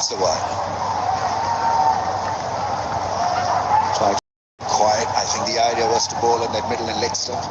That's the one. Try to be quiet. I think the idea was to bowl on that middle and leg stump.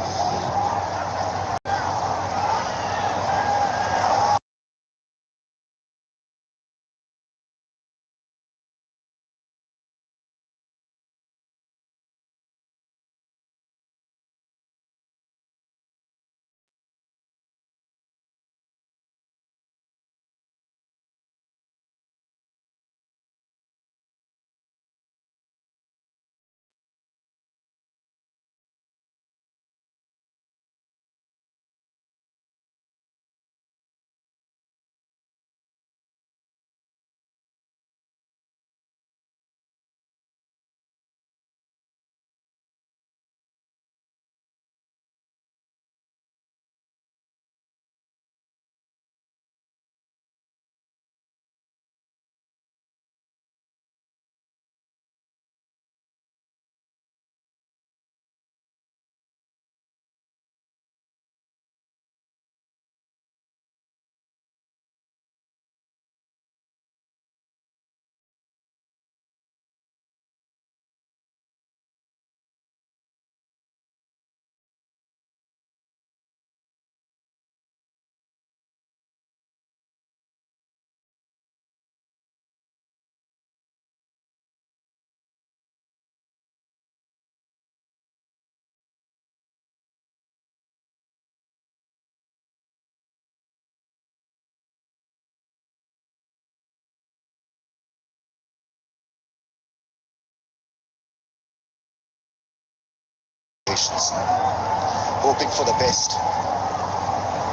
Hoping for the best.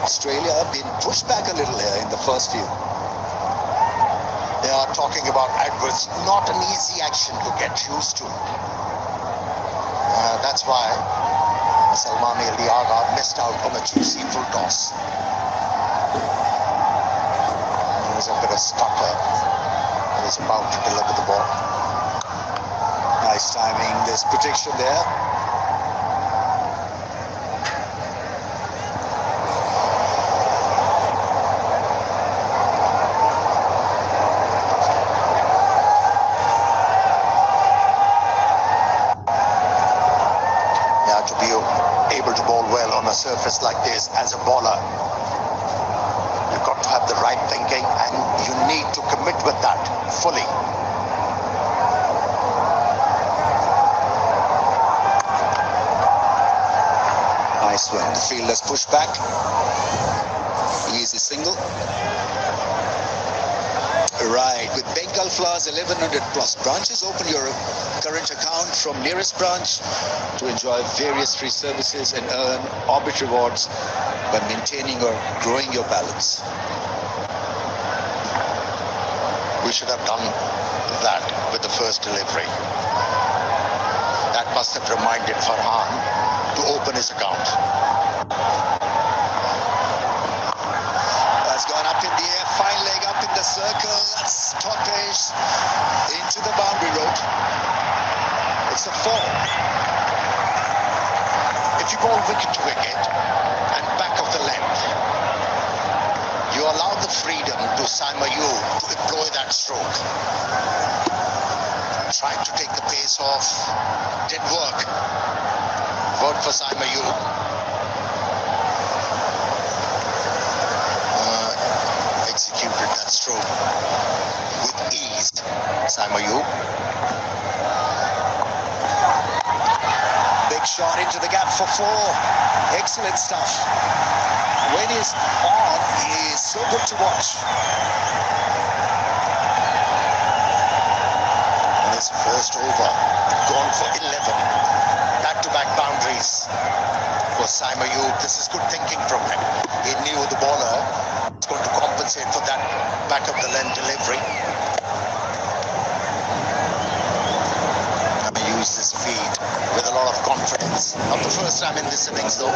Australia have been pushed back a little here in the first few. They are talking about adverse, not an easy action to get used to. That's why Salman Agar missed out on a juicy full toss. There was a bit of stutter. He was about to deliver the ball. Nice timing, there's protection there. To be able to bowl well on a surface like this as a bowler, you've got to have the right thinking and you need to commit with that fully. Nice one. The fielder's pushed back. Easy single. Right, with Bengal Flowers 1100 plus branches, open your current account from nearest branch to enjoy various free services and earn Orbit rewards by maintaining or growing your balance. We should have done that with the first delivery. That must have reminded Farhan to open his account. That's gone up in the air, fine leg up in the circle. That's top edge into the boundary road. It's a 4. If you bowl wicket to wicket and back of the length, you allow the freedom to Saimayu to employ that stroke. Trying to take the pace off, didn't work. Worked for Saimayu. Executed that stroke with ease. Saimayu. Big shot into the gap for 4. Excellent stuff. When he's on, he is so good to watch. In his first over, gone for 11. Back-to-back boundaries for Saimayu. This is good thinking from him. He knew the bowler was going to compensate for that back of the length delivery. Use this feed with a lot of confidence. Not the first time in this innings though.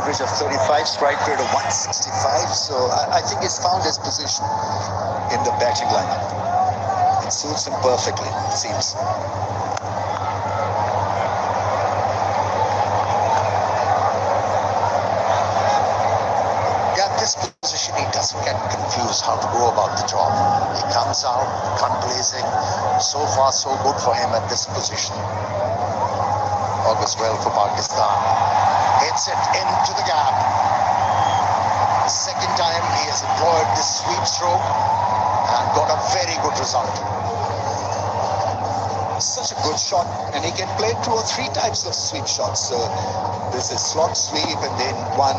average of 35, strike rate of 165. So I think he's found his position in the batting lineup. It suits him perfectly, it seems. This position, he doesn't get confused how to go about the job. He comes out, gun blazing. So far, so good for him at this position. Augurs well for Pakistan. Hits it into the gap. The second time he has employed this sweep stroke and got a very good result. Such a good shot, and he can play 2 or 3 types of sweep shots. So there's a slot sweep and then one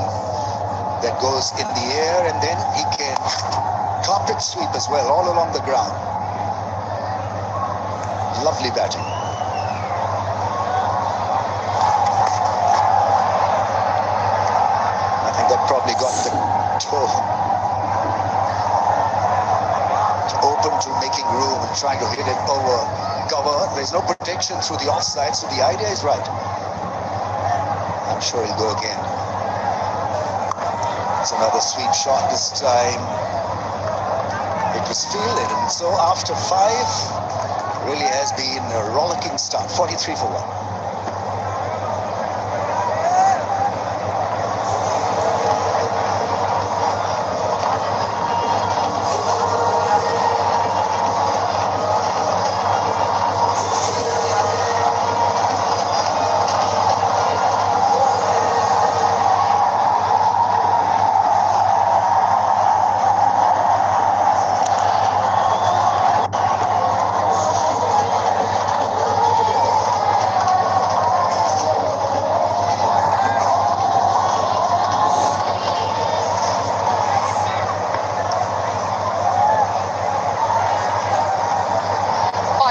that goes in the air, and then he can carpet sweep as well, all along the ground. Lovely batting. I think that probably got the toe open to making room and trying to hit it over cover. There's no protection through the offside, so the idea is right. I'm sure he'll go again. It's another sweep shot. This time it was fielded, and so after 5, really has been a rollicking start. 43 for 1.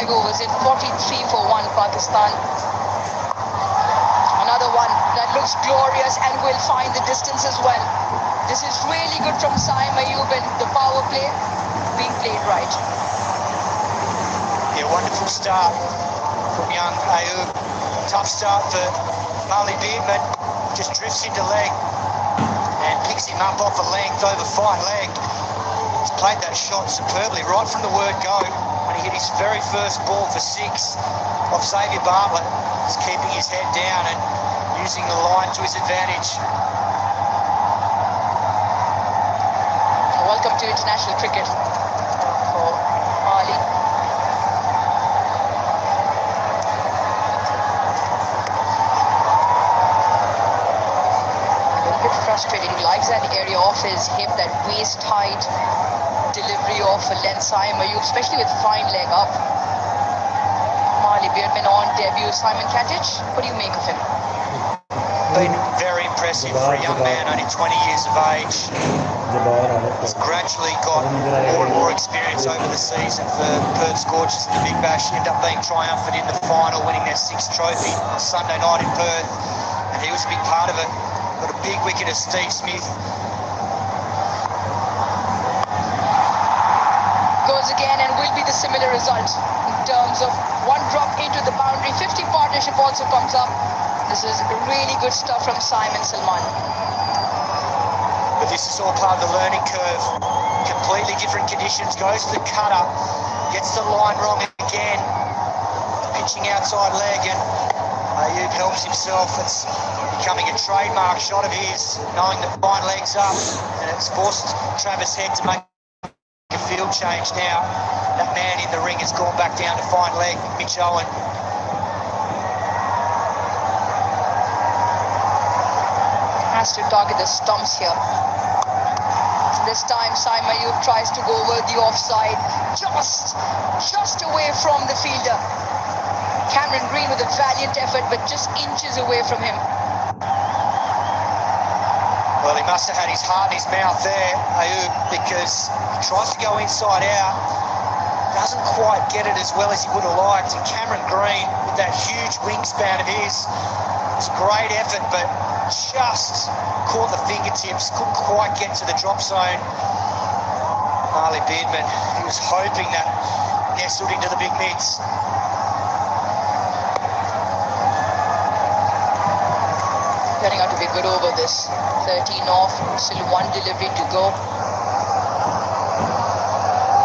Overs in 43 for 1 Pakistan. Another one that looks glorious and will find the distance as well. This is really good from Saim Ayub, and the power play being played right. Yeah, wonderful start from young Ayub. Tough start for Marley Beardman. Just drifts into leg and picks him up off a length over fine leg. He's played that shot superbly right from the word go. When he hit his very first ball for 6 off Xavier Bartlett, he's keeping his head down and using the line to his advantage. Welcome to international cricket for Mali. A little bit frustrating. He likes that area off his hip, that waist height delivery of a length Saim Ayub, especially with fine leg up. Marley Beardman on debut. Simon Catich, what do you make of him? Been very impressive for a young man, only 20 years of age. He's gradually got more and more experience over the season for Perth Scorchers in the Big Bash. Ended up being triumphant in the final, winning their 6th trophy Sunday night in Perth, and he was a big part of it. Got a big wicket of Steve Smith. Goes again, and will be the similar result in terms of 1 drop into the boundary. 50 partnership also comes up. This is really good stuff from Simon Salman. But this is all part of the learning curve. Completely different conditions. Goes to the cutter, gets the line wrong again. Pitching outside leg, and Ayub helps himself. It's becoming a trademark shot of his, knowing that fine leg's up, and it's forced Travis Head to make a field change now. That man in the ring has gone back down to fine leg, Mitch Owen. Has to target the stumps here. This time Saim Ayub tries to go over the offside, just away from the fielder. Cameron Green with a valiant effort, but just inches away from him. Well, he must have had his heart in his mouth there, Ayub, because he tries to go inside out, doesn't quite get it as well as he would have liked. And Cameron Green, with that huge wingspan of his, it's a great effort, but just caught the fingertips, couldn't quite get to the drop zone. Marley Beardman, he was hoping that nestled into the big mids. Turning out to be good over this. 13 off, still one delivery to go.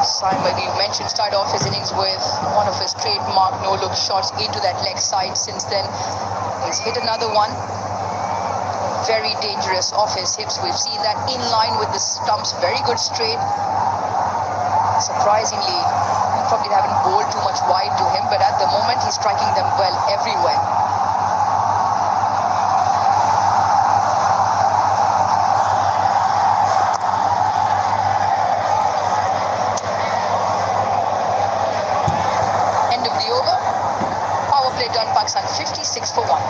Simon, you mentioned, started off his innings with one of his trademark no-look shots into that leg side. Since then, he's hit another one. Very dangerous off his hips. We've seen that in line with the stumps. Very good straight. Surprisingly, probably haven't bowled too much wide to him, but at the moment he's striking them well everywhere. End of the over. Power play done. Pakistan 56 for 1.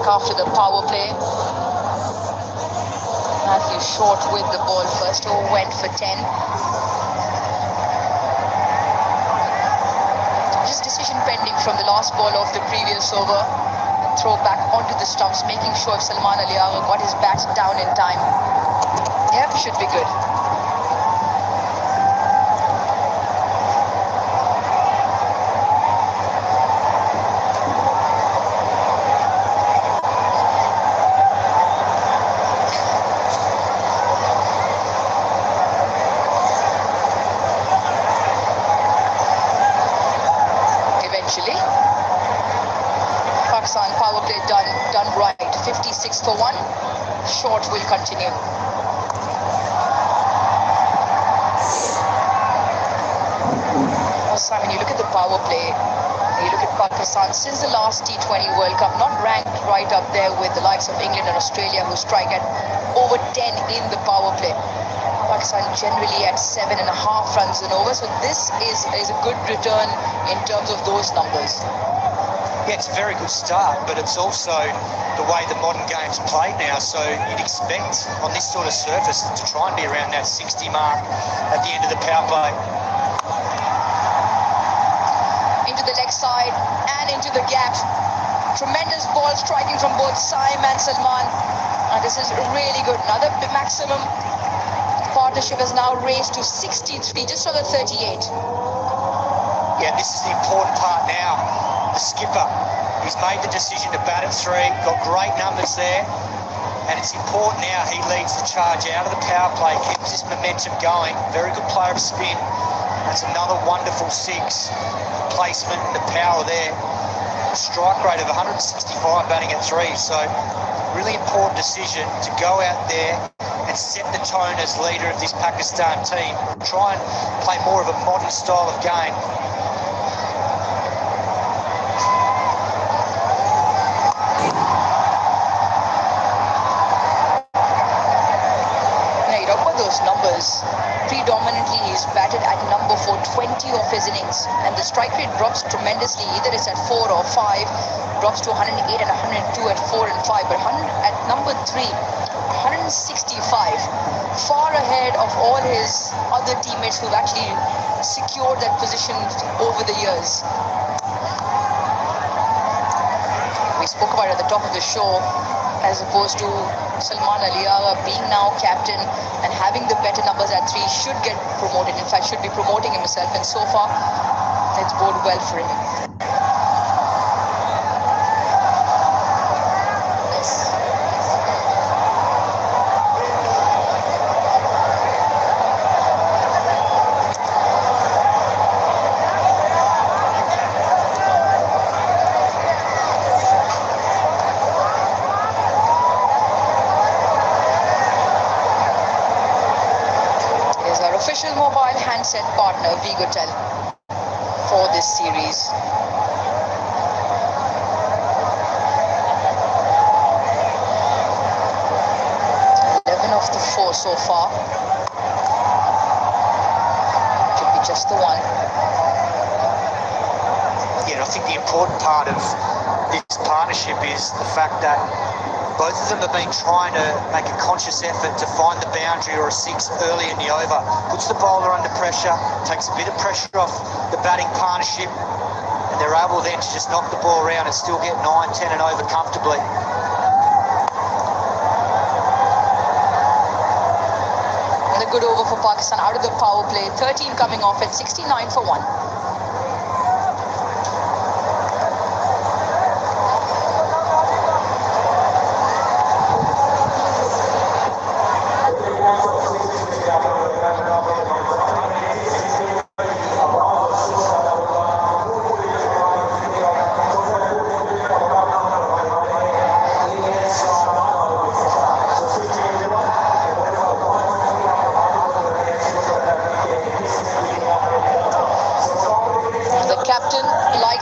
After the power play, Matthew short with the ball. First over went for 10. Just decision pending from the last ball of the previous over. Throw back onto the stumps, making sure if Salman Ali Agar got his bat down in time. Yep, should be good. Pakistan power play done right. 56 for 1. Short will continue. Simon, you look at the power play, you look at Pakistan since the last T20 World Cup, not ranked right up there with the likes of England and Australia, who strike at over 10 in the power play. Pakistan generally at 7.5 runs and over, so this is a good return in terms of those numbers. Yeah, it's a very good start, but it's also the way the modern game's played now, so you'd expect on this sort of surface to try and be around that 60 mark at the end of the power play. Into the leg side and into the gap. Tremendous ball striking from both Saim and Salman. And this is really good. Another maximum. Partnership has now raised to 63, just over 38. Yeah, this is the important part now. The skipper, he's made the decision to bat at 3, got great numbers there, and it's important now he leads the charge out of the power play, keeps this momentum going. Very good player of spin. That's another wonderful 6. Placement and the power there. A strike rate of 165 batting at 3, so really important decision to go out there and set the tone as leader of this Pakistan team. Try and play more of a modern style of game. Numbers. Predominantly he's batted at number 420 of his innings, and the strike rate drops tremendously. Either it's at 4 or 5, drops to 108 and 102 at 4 and 5, but at number 3, 165, far ahead of all his other teammates who've actually secured that position over the years. We spoke about it at the top of the show, as opposed to Salman Ali Agar being now captain and having the better numbers at 3 should get promoted. In fact, should be promoting himself, and so far it's bode well for him. Official mobile handset partner Vigotel for this series. Of the 4 so far. Could be just the one. And I think the important part of this partnership is the fact that both of them have been trying to make a conscious effort to find the boundary or a six early in the over. Puts the bowler under pressure, takes a bit of pressure off the batting partnership, and they're able then to just knock the ball around and still get 9, 10 and over comfortably. And a good over for Pakistan out of the power play. 13 coming off at 69 for 1.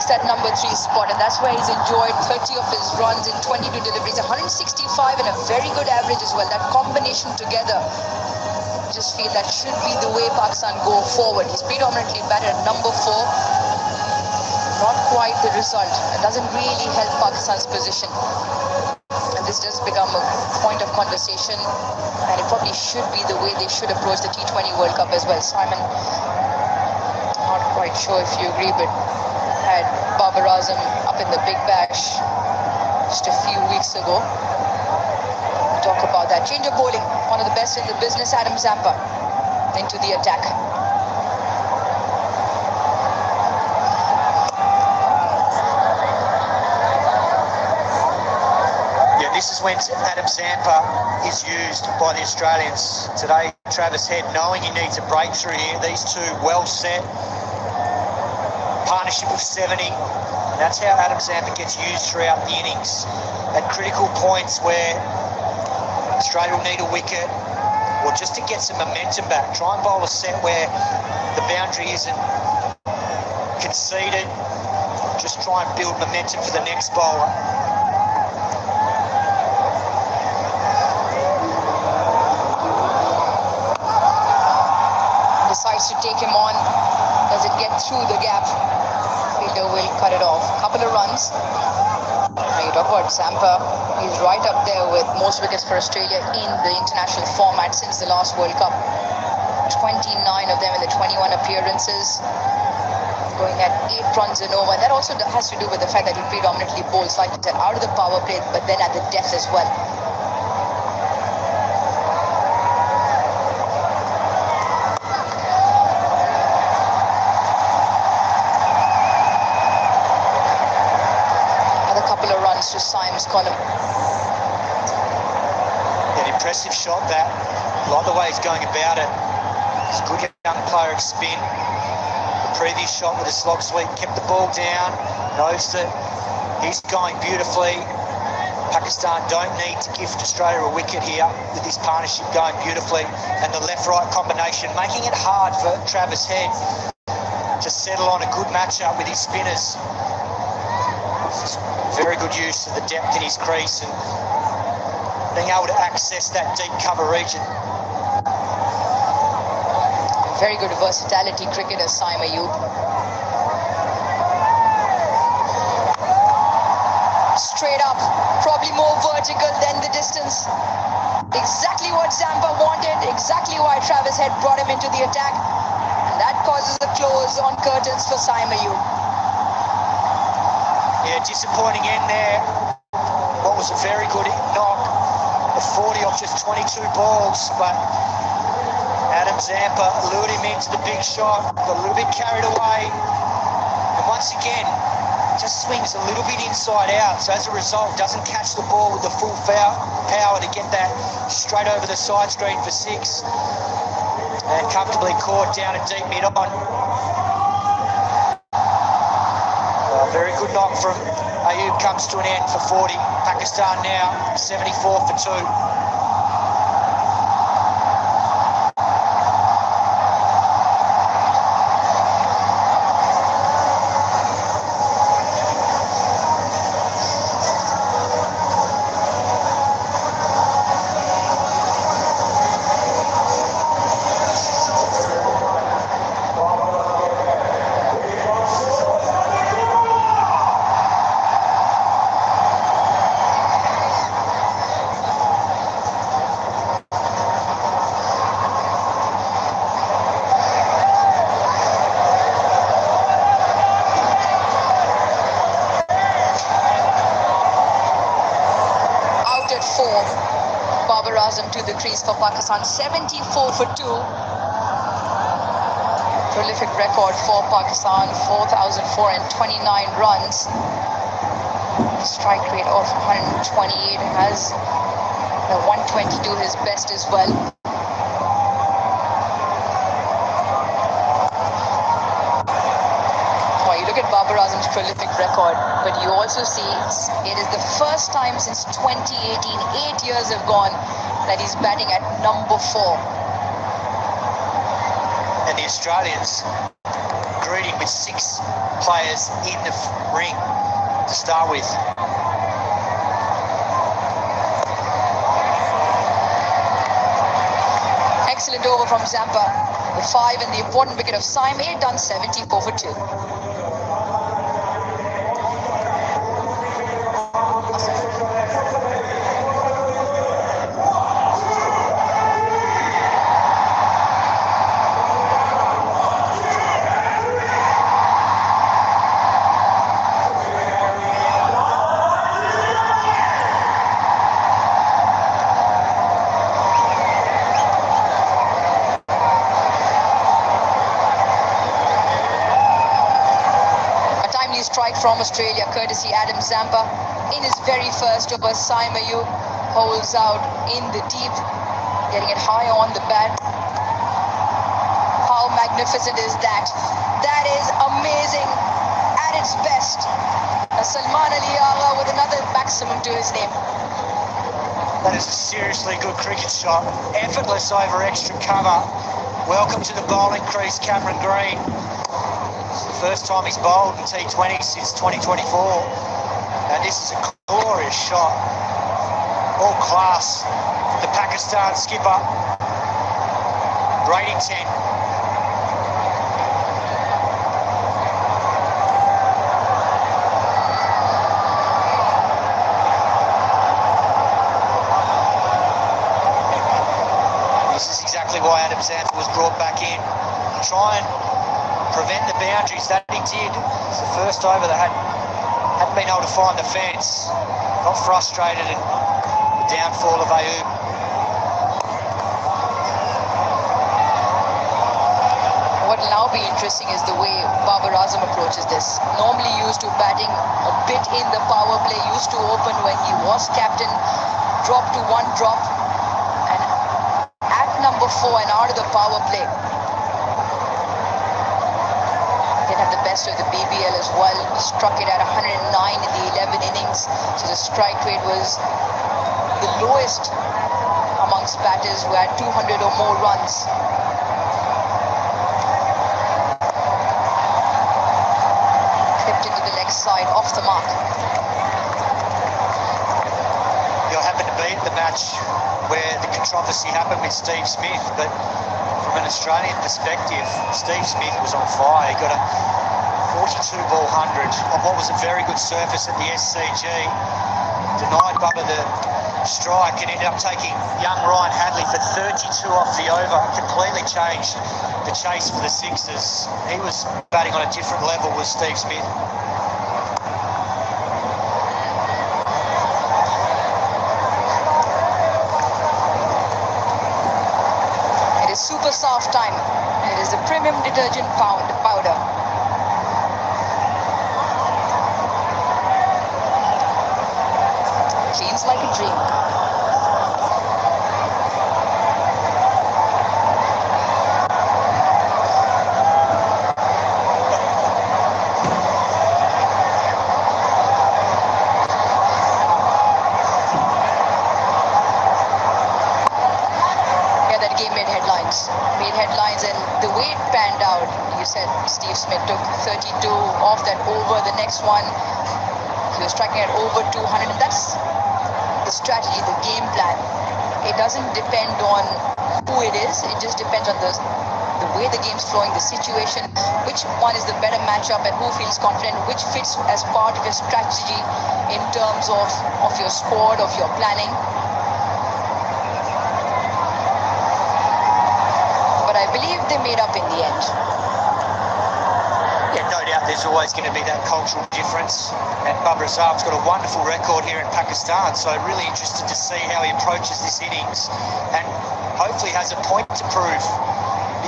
That number 3 spot, and that's where he's enjoyed 30 of his runs in 22 deliveries, 165 and a very good average as well. That combination together, just feel that should be the way Pakistan go forward. He's predominantly batted at number 4. Not quite the result. It doesn't really help Pakistan's position, and this does become a point of conversation, and it probably should be the way they should approach the T20 World Cup as well. Simon, not quite sure if you agree, but had Babar Azam up in the Big Bash just a few weeks ago. We'll talk about that. Change of bowling, one of the best in the business. Adam Zampa into the attack. Yeah, this is when Adam Zampa is used by the Australians today. Travis Head knowing he needs a breakthrough here. These two well set. Partnership of 70. And that's how Adam Zampa gets used throughout the innings. At critical points where Australia will need a wicket or just to get some momentum back. Try and bowl a set where the boundary isn't conceded. Just try and build momentum for the next bowler. Decides to take him on. Does it get through the gap? Fielder will cut it off. Couple of runs. Now you talk about Zampa. He's right up there with most wickets for Australia in the international format since the last World Cup. 29 of them in the 21 appearances. Going at 8 runs and over. And that also has to do with the fact that he predominantly bowls, like you said, out of the power play, but then at the death as well. To Syme's column. An impressive shot that. Like the way he's going about it. He's a good young player of spin. The previous shot with a slog sweep kept the ball down. Knows that he's going beautifully. Pakistan don't need to gift Australia a wicket here with this partnership going beautifully. And the left-right combination making it hard for Travis Head to settle on a good matchup with his spinners. Very good use of the depth in his crease and being able to access that deep cover region. Very good versatility cricketer, Saim Ayub. Straight up, probably more vertical than the distance. Exactly what Zampa wanted, exactly why Travis Head brought him into the attack. And that causes a close on curtains for Saim Ayub. Yeah, disappointing end there. What was a very good knock. A 40 off just 22 balls, but Adam Zampa lured him into the big shot, got a little bit carried away, and once again, just swings a little bit inside out, so as a result, doesn't catch the ball with the full power to get that straight over the side screen for 6, and comfortably caught down a deep mid-on. Very good knock from Ayub comes to an end for 40. Pakistan now 74 for 2. Babar Azam to the crease for Pakistan, 74 for 2. Prolific record for Pakistan, 4,429 runs. Strike rate of 128, has the 122 his best as well. Well, you look at Babar Azam's prolific record, but you also see it is the first time since 2018, 8 years have gone, that he's batting at number 4. And the Australians greeting with 6 players in the ring to start with. Excellent over from Zampa. The 5 and the important wicket of Saim, 8 done, 74 for 2. Strike from Australia, courtesy Adam Zampa. In his very first over, Saim Ayub holds out in the deep, getting it high on the bat. How magnificent is that? That is amazing at its best. Salman Ali Agar with another maximum to his name. That is a seriously good cricket shot. Effortless over extra cover. Welcome to the bowling crease, Cameron Green. First time he's bowled in T20 since 2024, and this is a glorious shot. All class from the Pakistan skipper. Rating 10. This is exactly why Adam Zampa was brought back in to try and prevent the boundaries that he did. It's the first over that hadn't been able to find the fence. Got frustrated and the downfall of Ayub. What will now be interesting is the way Babar Azam approaches this. Normally used to batting a bit in the power play, used to open when he was captain, dropped to 1 drop, and at number 4 and out of the power play. Had the best of the BBL as well. Struck it at 109 in the 11 innings. So the strike rate was the lowest amongst batters who had 200 or more runs. Clipped into the leg side, off the mark. You happened to be at the match where the controversy happened with Steve Smith, but from an Australian perspective, Steve Smith was on fire. He got a 42 ball 100 on what was a very good surface at the SCG. Denied Bubba the strike and ended up taking young Ryan Hadley for 32 off the over. Completely changed the chase for the Sixers. He was batting on a different level with Steve Smith. Super soft time. It is the premium detergent powder. Cleans like a dream. Made headlines, and the way it panned out, you said Steve Smith took 32 off that over. The next one, he was striking at over 200, and that's the strategy, the game plan. It doesn't depend on who it is, it just depends on the way the game's flowing, the situation, which one is the better matchup and who feels confident, which fits as part of your strategy in terms of your squad, of your planning. But I believe they made up in the end. Yeah, no doubt there's always going to be that cultural difference. And Babar Azam's got a wonderful record here in Pakistan, so really interested to see how he approaches this innings and hopefully has a point to prove,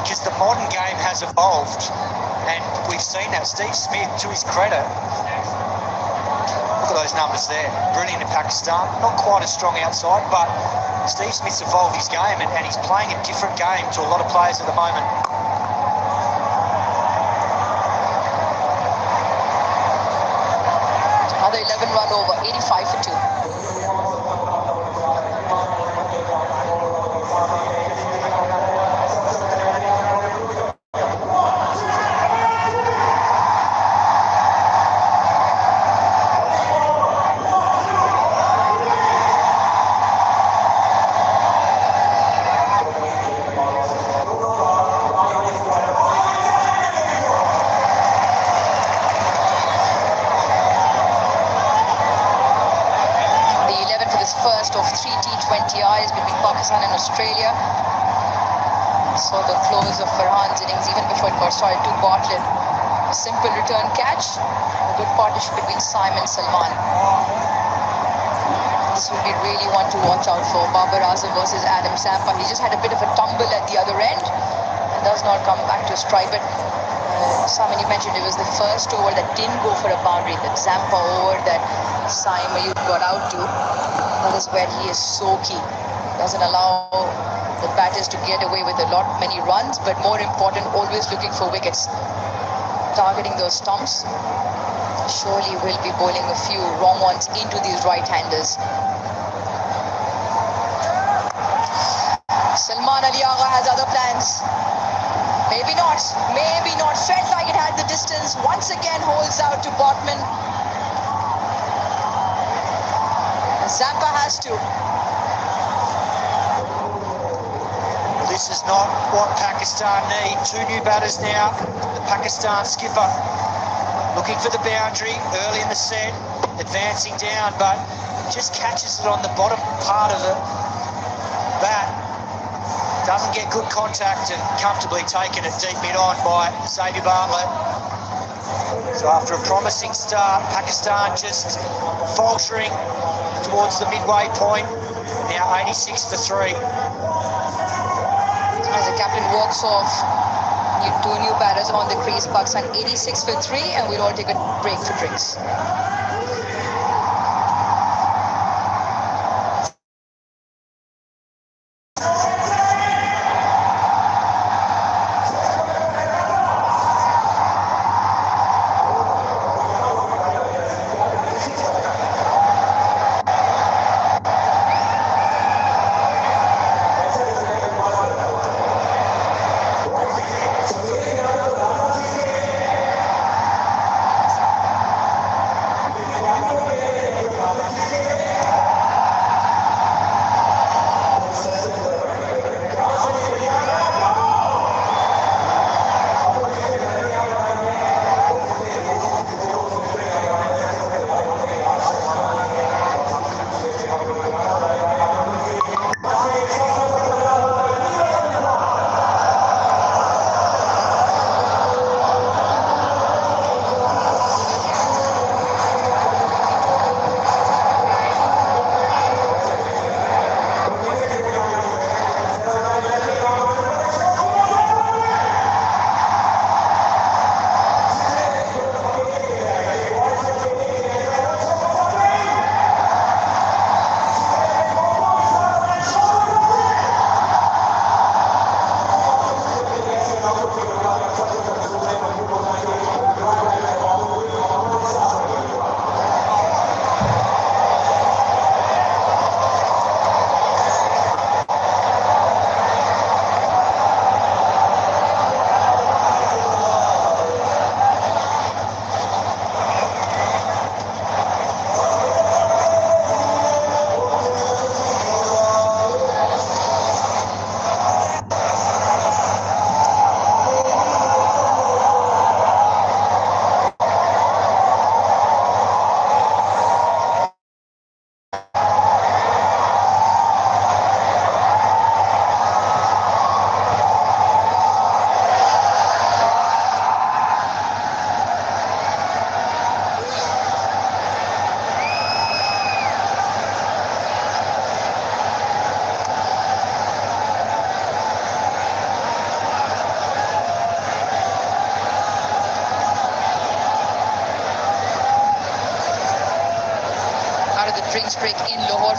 because the modern game has evolved and we've seen that. Steve Smith, to his credit, look at those numbers there. Brilliant in Pakistan, not quite as strong outside, but Steve Smith's evolved his game and he's playing a different game to a lot of players at the moment. Another 11-run over, 85 for 2. First of 3 T20Is between Pakistan and Australia. Saw the close of Farhan's innings even before it got started to Bartlett. A simple return catch, a good partnership between Simon and Salman. This will be really one to watch out for. Babar Azam versus Adam Zampa. He just had a bit of a tumble at the other end and does not come back to strike. But Simon, you mentioned it was the first over that didn't go for a boundary, that Zampa over that Simon you got out to. That is where he is so key. Doesn't allow the batters to get away with many runs, but more important, always looking for wickets. Targeting those stumps. Surely will be bowling a few wrong ones into these right-handers. Salman Ali Agar has other plans. Maybe not. Maybe not. Felt like it had the distance. Once again holds out to Botman. Zampa has to. This is not what Pakistan need. 2 new batters now. The Pakistan skipper looking for the boundary early in the set, advancing down, but just catches it on the bottom part of the bat. Doesn't get good contact and comfortably taken it deep mid-on by Xavier Bartlett. So after a promising start, Pakistan just faltering towards the midway point. Now 86 for 3. As the captain walks off, 2 new batters on the crease. Pakistan 86 for 3, and we'll all take a break for drinks.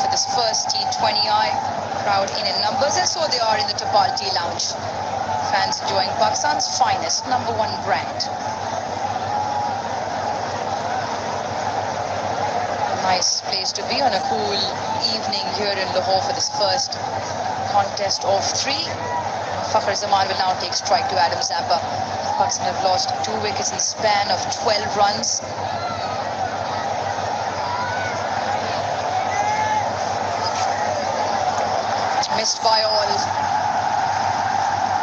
for this first T20I. Crowd in numbers, and so they are in the Tapal Tea Lounge. Fans enjoying Pakistan's finest #1 brand. Nice place to be on a cool evening here in Lahore for this first contest of 3. Fakhar Zaman will now take strike to Adam Zappa. Pakistan have lost 2 wickets in the span of 12 runs. Missed by all.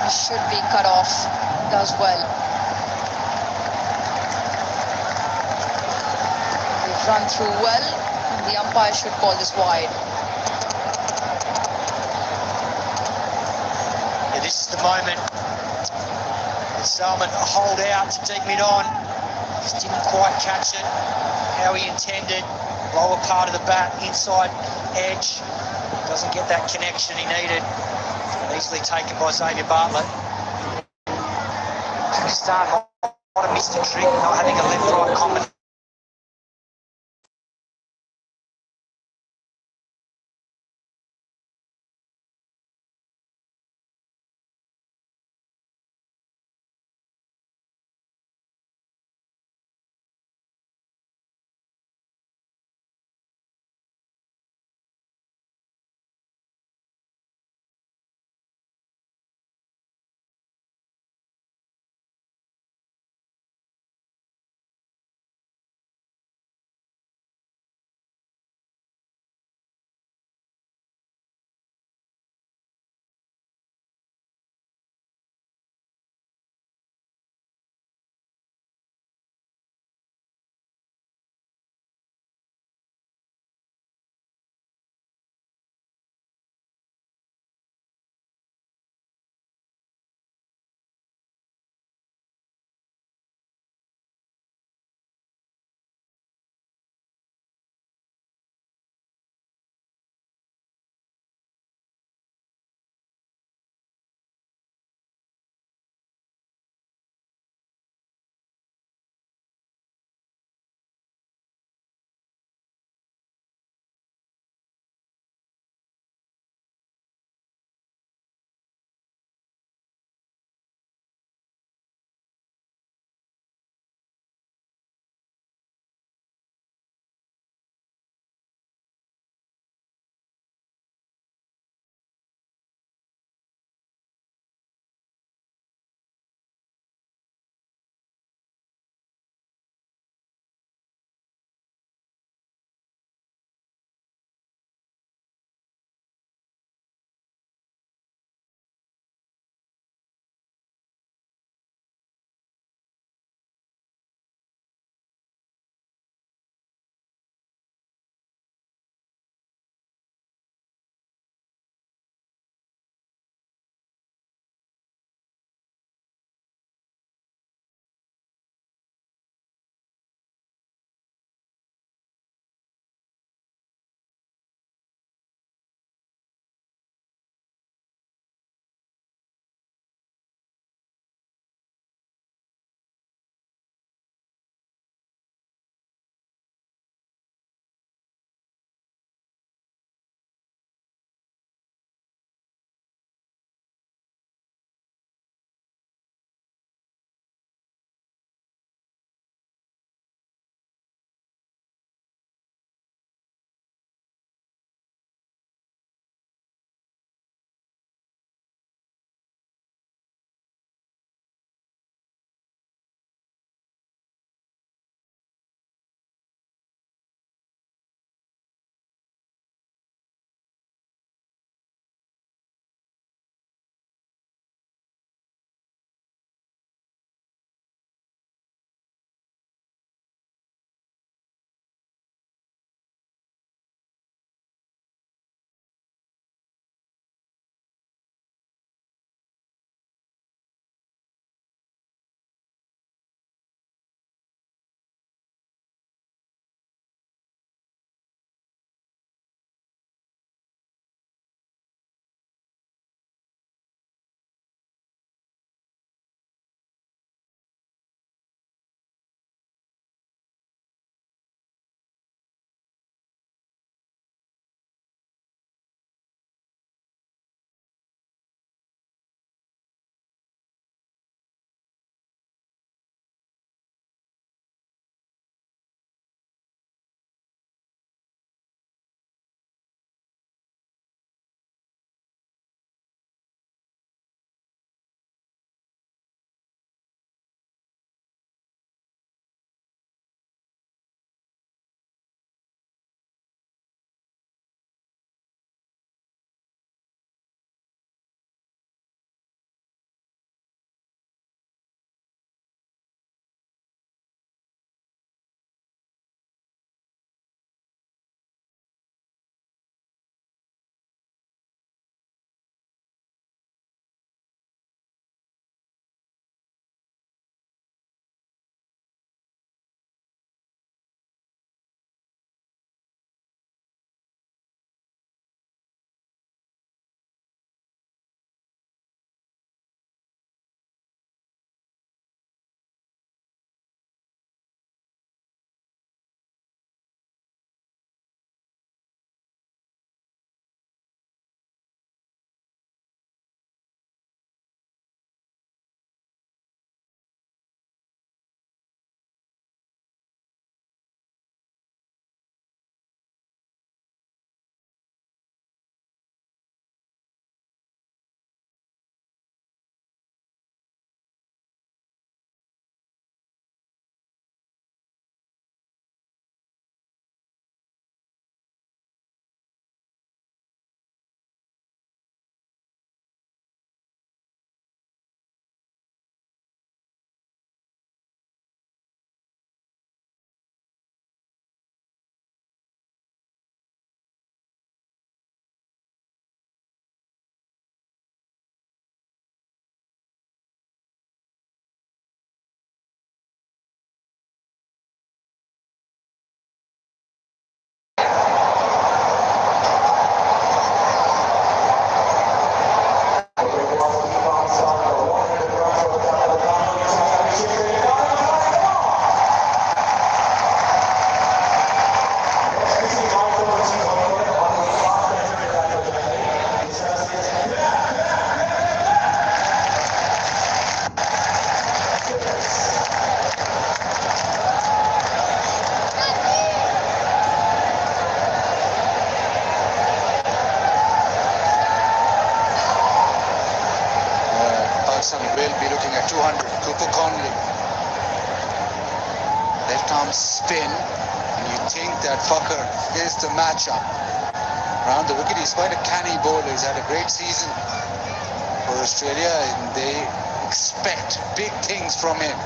He should be cut off. Does well. They've run through well. The umpire should call this wide. Yeah, this is the moment. Salman hold out to deep mid on. Just didn't quite catch it how he intended. Lower part of the bat, inside edge. Doesn't get that connection he needed. Easily taken by Xavier Bartlett. Pakistan might have missed a trick, not having a left-right combination. Pakistan will be looking at 200. Cooper Conley. Left arm spin. And you think that Fakhr is the matchup. Around the wicket, he's quite a canny bowler. He's had a great season for Australia, and they expect big things from him.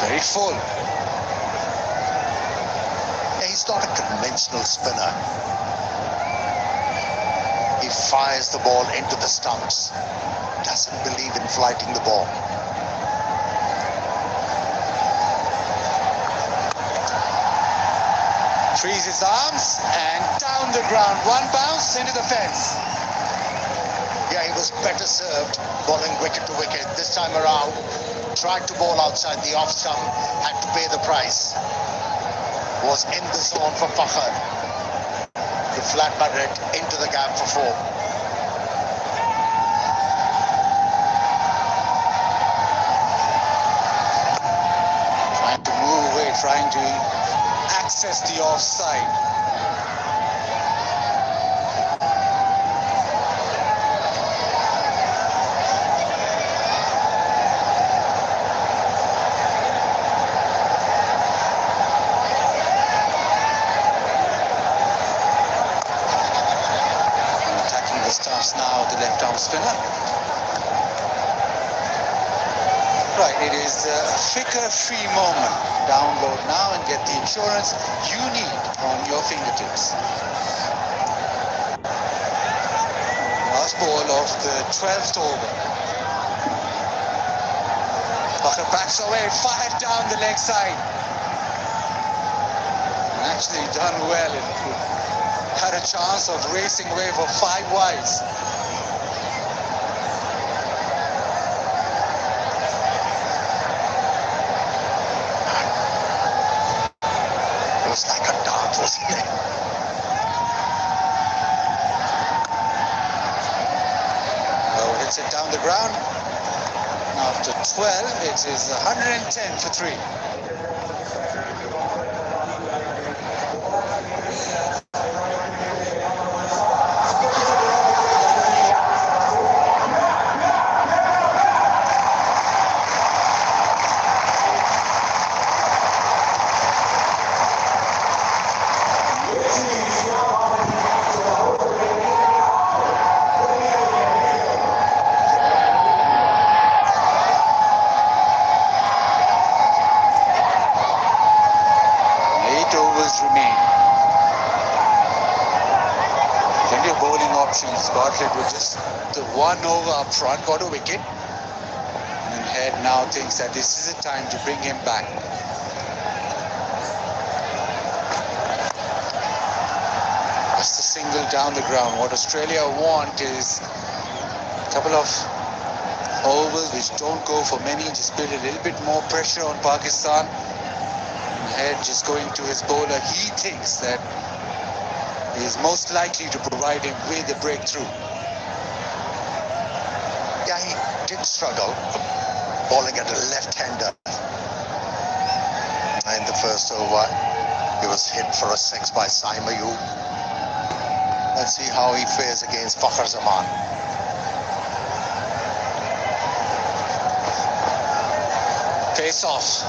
Very full. He's not a conventional spinner. He fires the ball into the stumps. Doesn't believe in flighting the ball. Frees his arms and down the ground. One bounce into the fence. Yeah, he was better served bowling wicket to wicket. This time around, tried to bowl outside the off stump, had to pay the price. Was in the zone for Fakhr. The flat butted into the gap for 4. Trying to move away, trying to access the offside. Attacking the stuffs now, the left arm spinner. Right, it is a flicker-free moment. Download now and get the insurance you need on your fingertips. Last ball of the 12th over. Fakhr backs away, fired down the leg side. And actually done well. It had a chance of racing away for 5 wides. Like a dart, wasn't it? Oh, hits it down the ground. After 12, it is 110 for 3. Bartlett with just the 1 over up front, got a wicket. And Head now thinks that this is a time to bring him back. Just a single down the ground. What Australia want is a couple of overs which don't go for many, just build a little bit more pressure on Pakistan. And Head just going to his bowler. He thinks that is most likely to provide him with a breakthrough. Yeah, he did struggle bowling at a left-hander. In the first over, he was hit for a 6 by Saim Ayub. Let's see how he fares against Fakhr Zaman. Face off.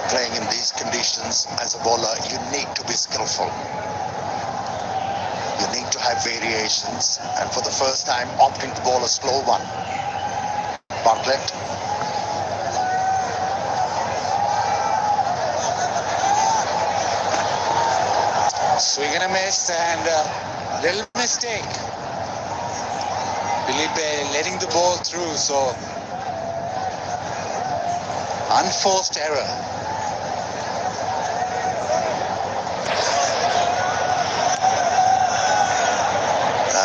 Playing in these conditions as a bowler, you need to be skillful. You need to have variations, and for the first time opting to bowl a slow one. Bartlett. Swing and a miss, and a little mistake. Felipe letting the ball through, so unforced error.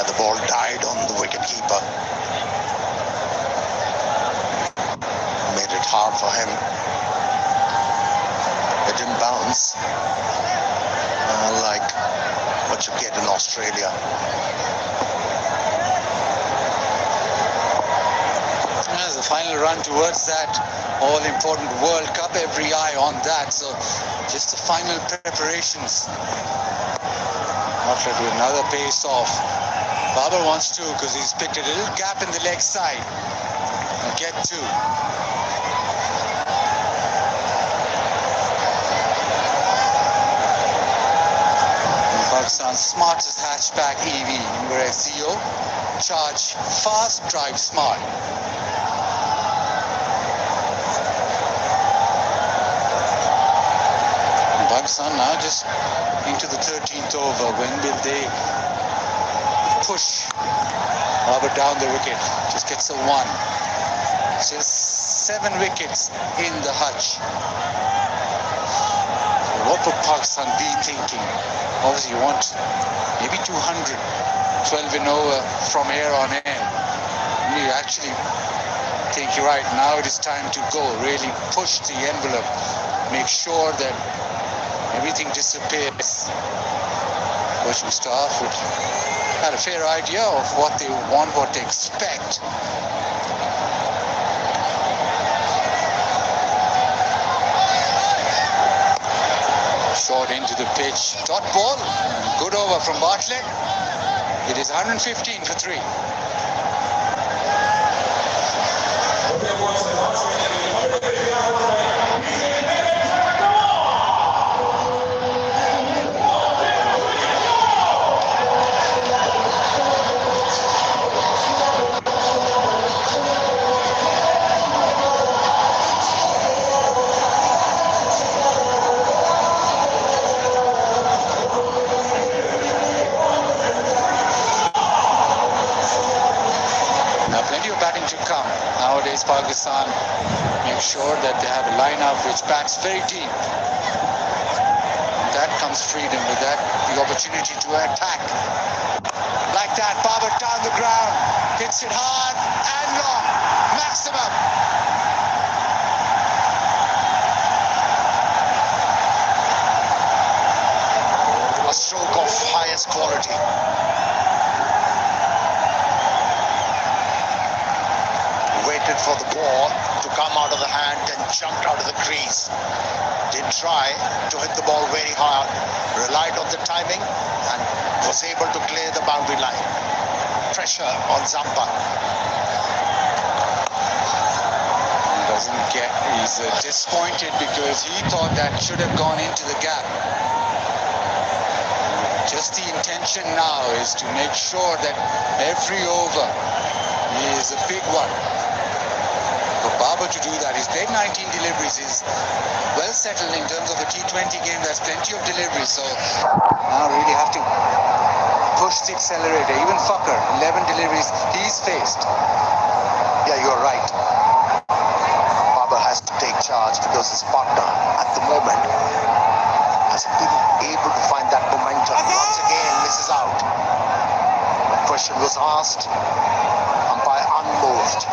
The ball died on the wicketkeeper. Made it hard for him. It didn't bounce. Like what you get in Australia. run towards that all-important World Cup. Every eye on that. So just the final preparations. After another pace off. Babar wants to, because he's picked a little gap in the leg side. And get to. Pakistan's smartest hatchback EV, whereas Zio, charge fast, drive smart. And Pakistan now just into the 13th over. When will they push Babar down the wicket? Just gets a 1. Still 7 wickets in the hutch. What would Pakistan be thinking? Obviously you want maybe 200, 12 and over from here on in. You actually think you're right, now it is time to go, really push the envelope, make sure that everything disappears. Coaching staff would have a fair idea of what they want, what they expect. Short into the pitch, dot ball, good over from Bartlett. It is 115 for 3. Pakistan make sure that they have a lineup which bats very deep. That comes freedom. With that, the opportunity to attack. Like that, Babar down the ground, hits it hard and long, maximum. A stroke of highest quality. Waited for the ball to come out of the hand and jumped out of the crease. Did try to hit the ball very hard, relied on the timing and was able to clear the boundary line. Pressure on Zampa. He's disappointed because he thought that should have gone into the gap. Just the intention now is to make sure that every over is a big one. For Babar to do that, he's played 19 deliveries, he's well settled in terms of a T20 game, there's plenty of deliveries, so now really have to push the accelerator. Even Fakhr, 11 deliveries he's faced. Yeah, you're right. Babar has to take charge because his partner at the moment hasn't been able to find that momentum. Once again misses out. The question was asked, umpire unmoved.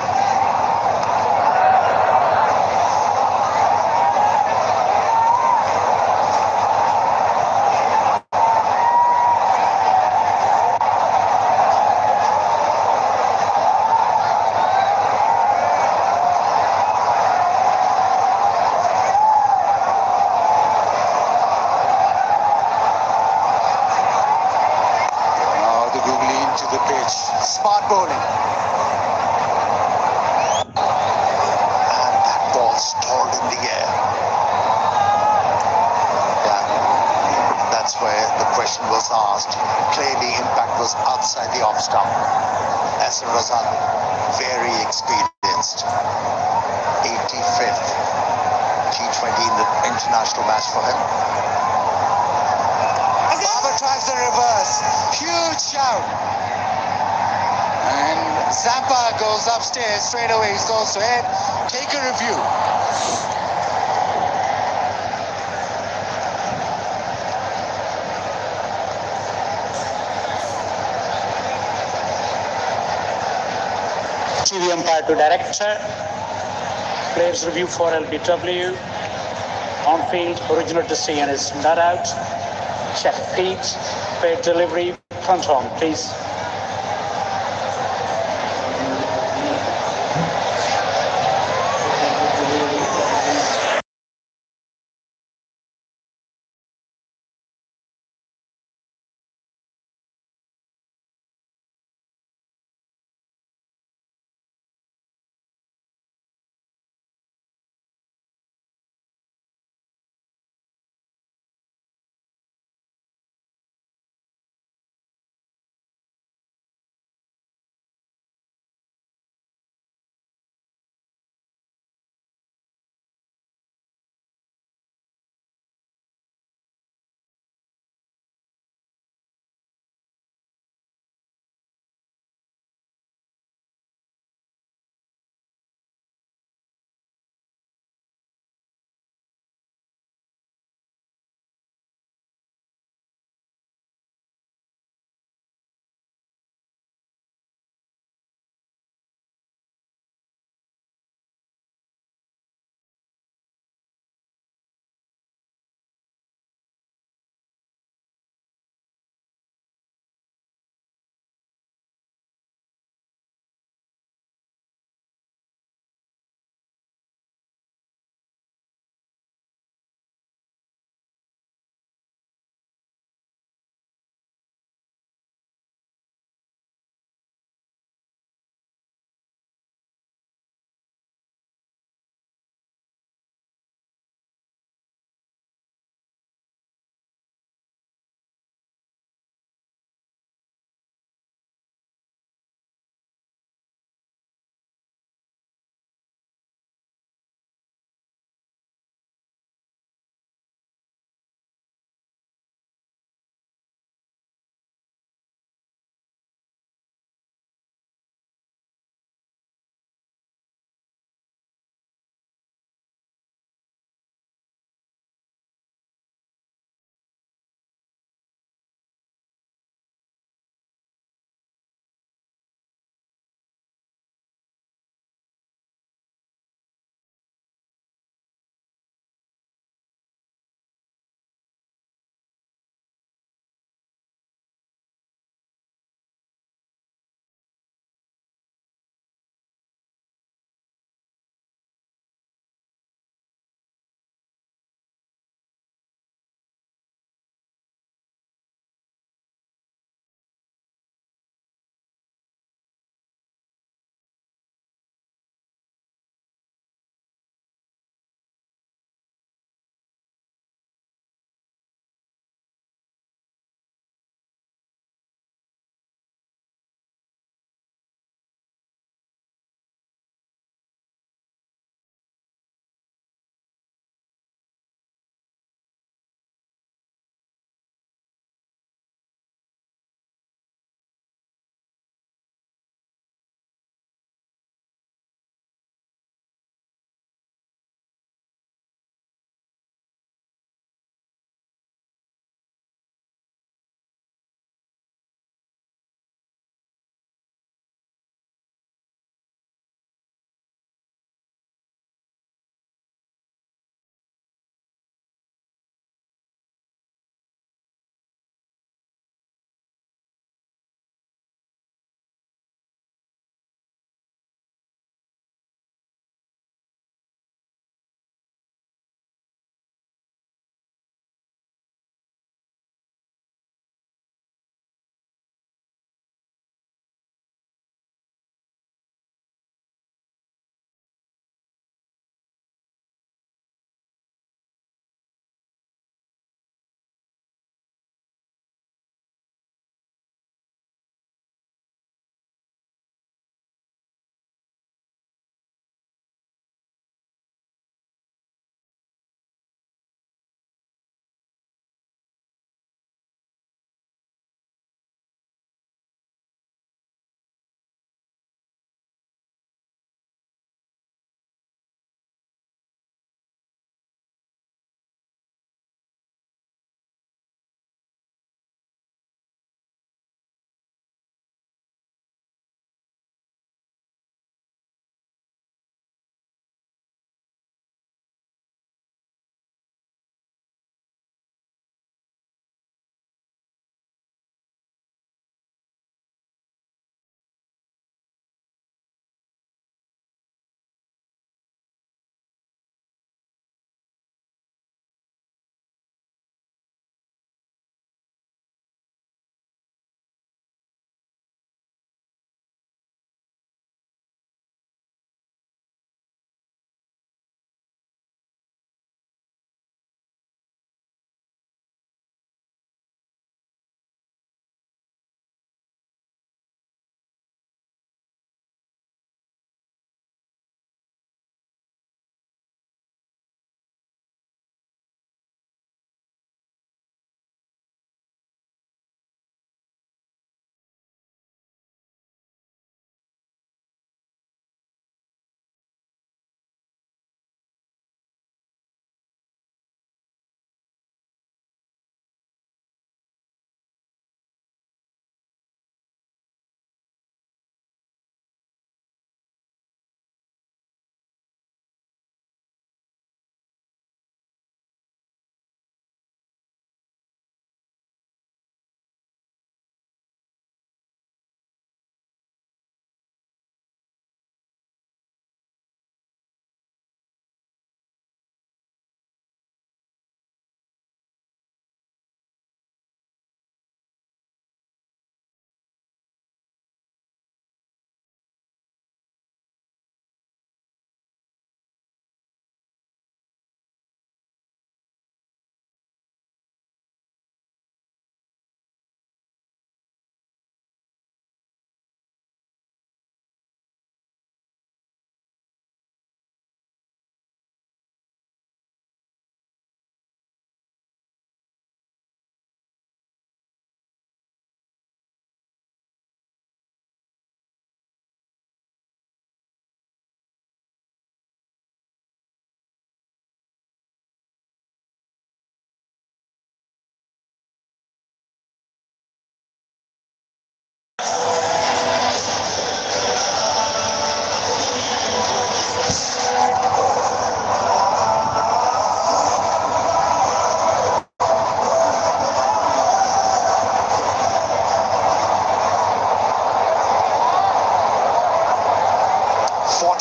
Smart bowling. And that ball stalled in the air. Yeah, that's where the question was asked. Clearly, impact was outside the off stump. As a result, very experienced. 85th T20 International match for him. Babar tries the reverse. Huge shout. And Zampa goes upstairs straight away. He goes ahead. Take a review. TV umpire to director. Players review for LBW. On field, original decision is not out. Check feet. Fair delivery. Front on, please.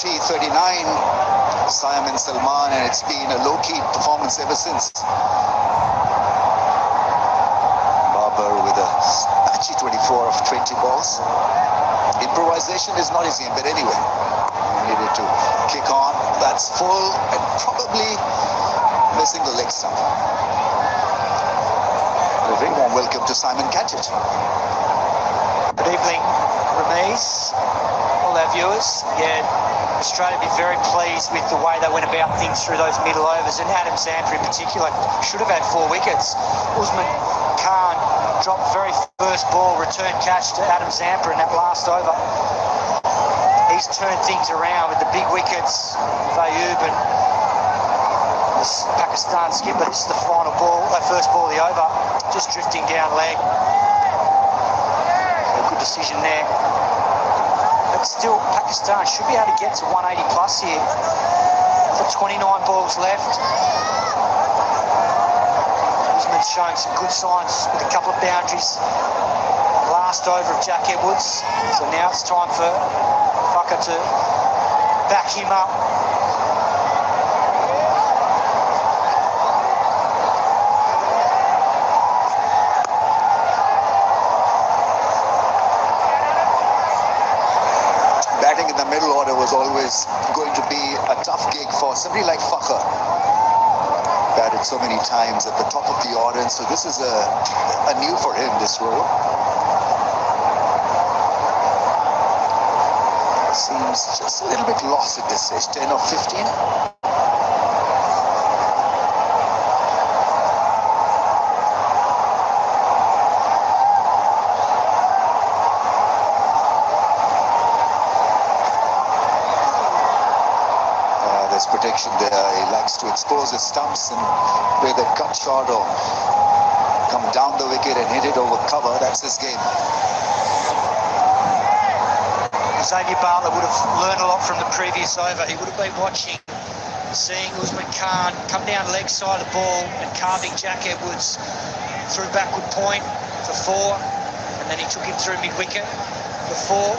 T39, Simon Salman, and it's been a low-key performance ever since. Babar with a patchy 24 of 20 balls. Improvisation is not his game, but anyway, needed to kick on. That's full and probably missing the leg stump. A very warm welcome to Simon Catchett. Good evening, Ramiz, all our viewers. Yeah, Australia be very pleased with the way they went about things through those middle overs, and Adam Zampa in particular should have had 4 wickets. Usman Khan dropped very first ball, return catch to Adam Zampa in that last over. He's turned things around with the big wickets, Ayub and this Pakistan skipper. This is the final ball, first ball of the over, just drifting down leg. A good decision there. But still, Pakistan should be able to get to 180 plus here. For 29 balls left. Usman's showing some good signs with a couple of boundaries. Last over of Jack Edwards. So now it's time for Fucker to back him up. Batting in the middle order was always going to be a tough gig for somebody like Fakhar. Batted so many times at the top of the order, and so this is a new for him, this role. Seems just a little bit lost at this stage, 10 or 15. Protection there. He likes to expose his stumps and play that cut shot or come down the wicket and hit it over cover. That's his game. Xavier Bartlett would have learned a lot from the previous over. He would have been watching, seeing Usman Khan come down leg side of the ball and carving Jack Edwards through backward point for 4, and then he took him through mid-wicket for 4.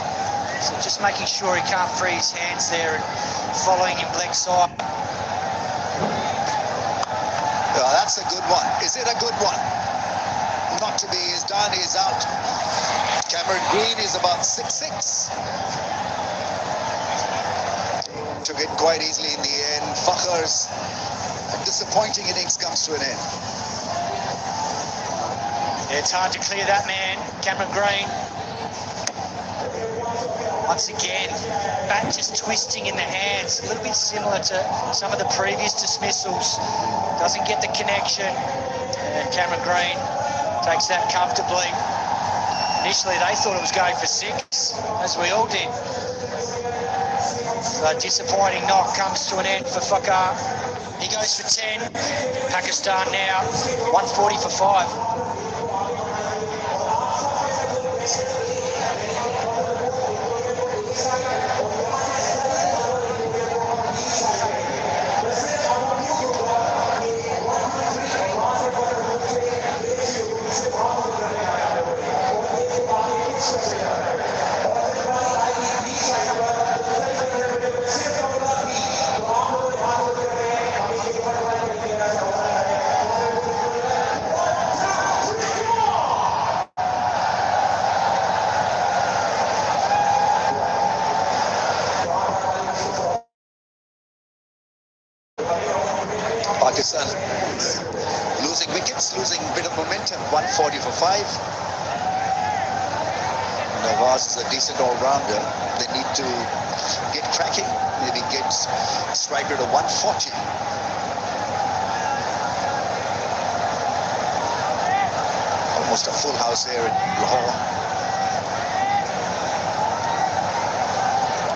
So just making sure he can't free his hands there and following him leg side. Yeah, that's a good one. Is it a good one? Not to be. He's done. He's out. Cameron Green is about 6'6". Took it quite easily in the end. Fakhar's disappointing innings comes to an end. Yeah, it's hard to clear that man, Cameron Green. Once again, bat just twisting in the hands, a little bit similar to some of the previous dismissals. Doesn't get the connection, and Cameron Green takes that comfortably. Initially, they thought it was going for 6, as we all did. So a disappointing knock comes to an end for Fakhar. He goes for 10. Pakistan now 140 for 5. Pakistan losing wickets, losing a bit of momentum. 140 for 5. Nawaz is a decent all-rounder. They need to get cracking, maybe get strike rate of 140. Almost a full house here in Lahore.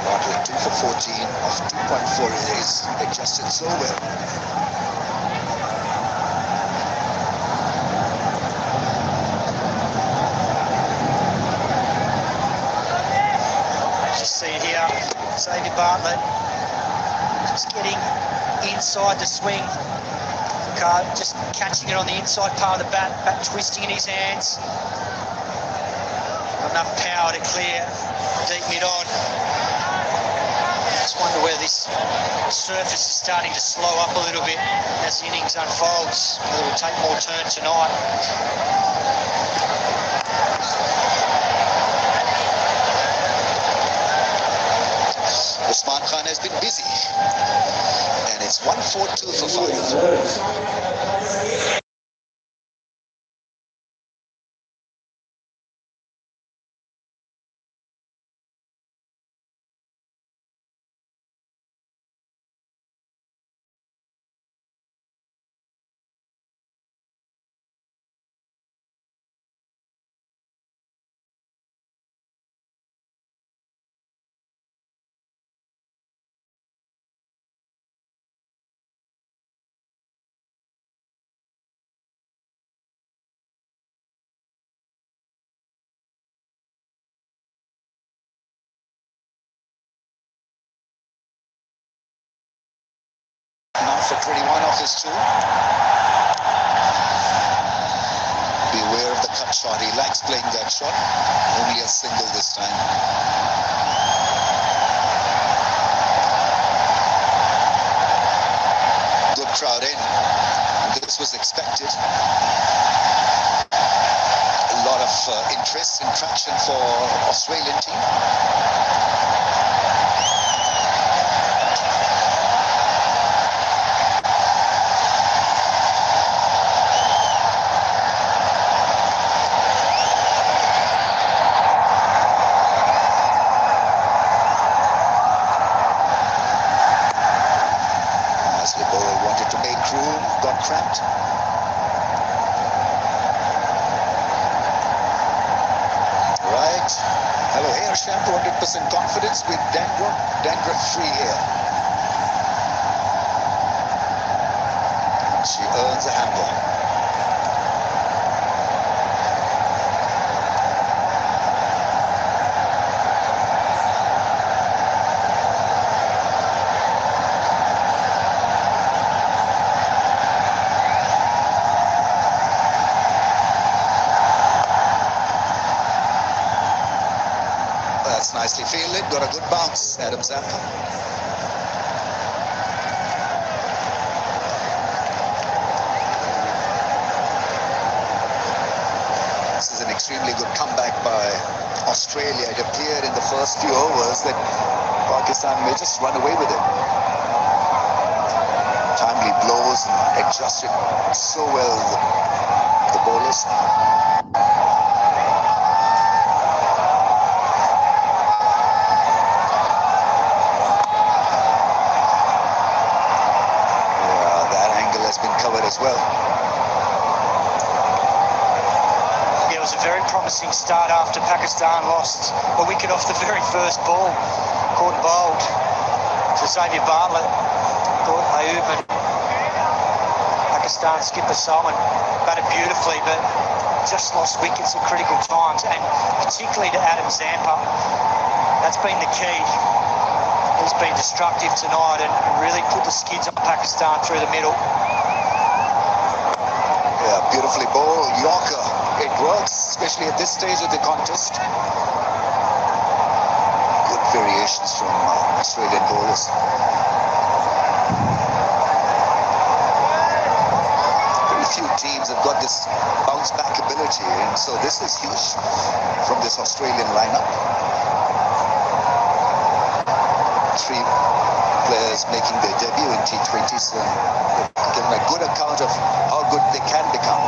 Bartlett 2 for 14 off 2.4 innings, adjusted so well. See here, Xavier Bartlett just getting inside the swing. Just catching it on the inside part of the bat twisting in his hands. Not enough power to clear deep mid on. Just wonder this surface is starting to slow up a little bit as the innings unfolds. It will take more turn tonight. Usman Khan has been busy, and it's 1-4-2 for 5. Now for 21 off his 2. Beware of the cut shot. He likes playing that shot. Only a single this time. Good crowd in. This was expected. A lot of interest and traction for Australian team. Cramped. Right. Hello, hair shampoo, 100% confidence with dandruff-free hair. She earns a hamper. Nicely fielded, got a good bounce, Adam Zampa. This is an extremely good comeback by Australia. It appeared in the first few overs that Pakistan may just run away with it. Timely blows and adjusted so well the bowlers. As well. Yeah, it was a very promising start after Pakistan lost a wicket off the very first ball. Caught and bowled to Xavier Bartlett. Thought Ayub and Pakistan skipper Salman batted beautifully, but just lost wickets at critical times, and particularly to Adam Zampa. That's been the key. He's been destructive tonight and really put the skids on Pakistan through the middle. Yeah, beautifully bowled. Yorker. It works, especially at this stage of the contest. Good variations from Australian bowlers. Very few teams have got this bounce back ability, and so this is huge from this Australian lineup. 3 players making their debut in T20, so given a good account of how good they can become.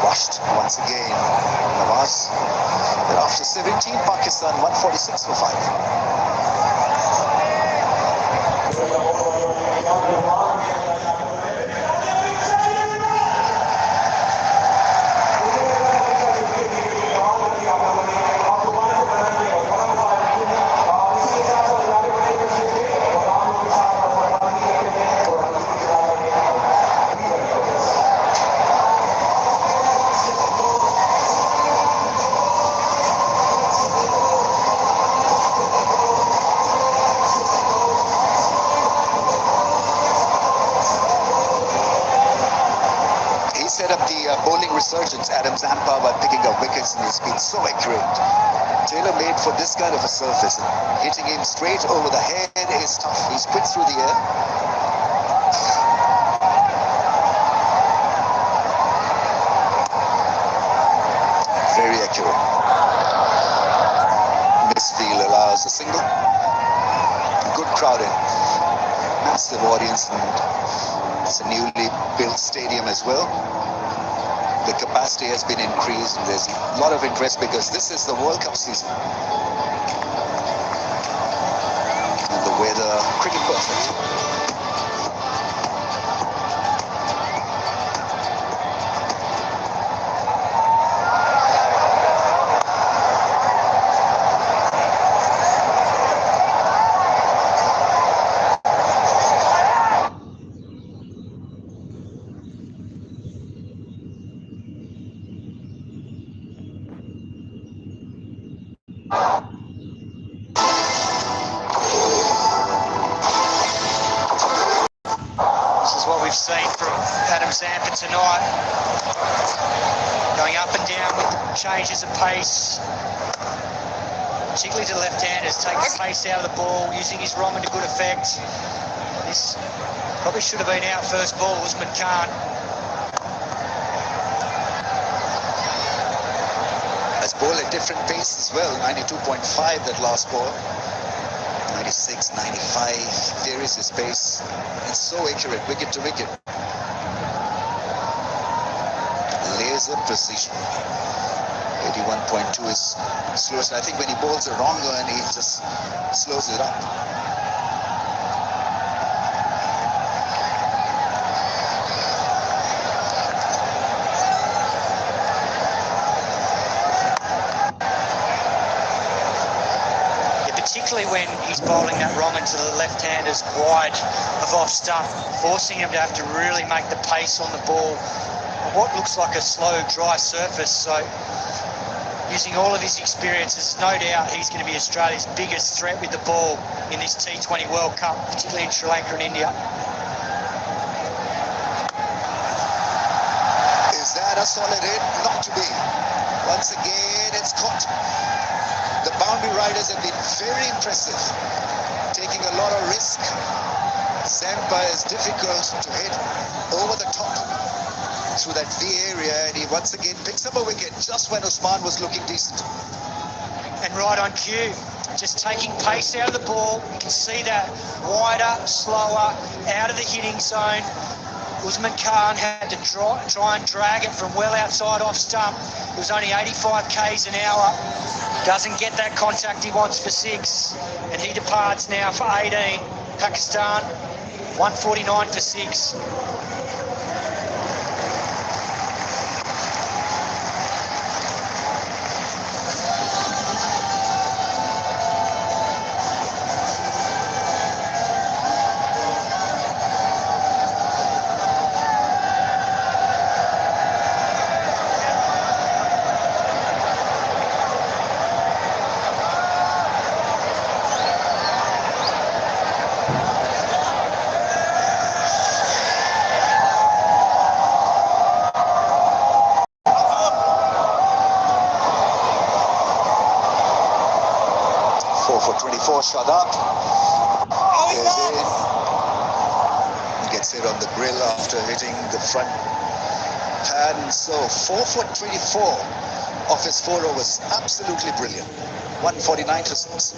Rushed once again, Nawaz. Then after 17, Pakistan 146 for 5. resurgence. Adam Zampa by picking up wickets, and he's been so accurate. Tailor-made for this kind of a surface. Hitting him straight over the head is tough. He's quick through the air. Very accurate. Misfield allows a single. Good crowding. Massive audience, and it's a newly built stadium as well. The capacity has been increased, and there's a lot of interest because this is the World Cup season. And the weather pretty perfect. We've seen from Adam Zampa tonight, going up and down with changes of pace, particularly to left-handers, taking the pace out of the ball, using his wrong to good effect. This probably should have been out first ball, Usman Khan. Has ball at different pace as well. 92.5 that last ball. 96, 95, varies his pace. It's so accurate, wicket to wicket. Laser precision. 81.2 is slowest. I think when he bowls a wrong one, he just slows it up. Particularly when he's bowling that wrong into the left-handers wide of off stump, forcing him to have to really make the pace on the ball on what looks like a slow, dry surface. So using all of his experiences, no doubt he's going to be Australia's biggest threat with the ball in this T20 World Cup, particularly in Sri Lanka and India. Is that a solid hit? Not to be. Once again, it's caught. The boundary riders have been very impressive, taking a lot of risk. Zampa is difficult to hit over the top through that V area, and he once again picks up a wicket just when Usman was looking decent. And right on cue, just taking pace out of the ball. You can see that wider, slower, out of the hitting zone. Usman Khan had to try and drag it from well outside off stump. It was only 85 k's an hour. Doesn't get that contact he wants for 6. And he departs now for 18. Pakistan, 149 for 6. Shot up. He gets hit on the grill after hitting the front pad. So 4 for 24 off his 4 overs. Absolutely brilliant. 149 to 6.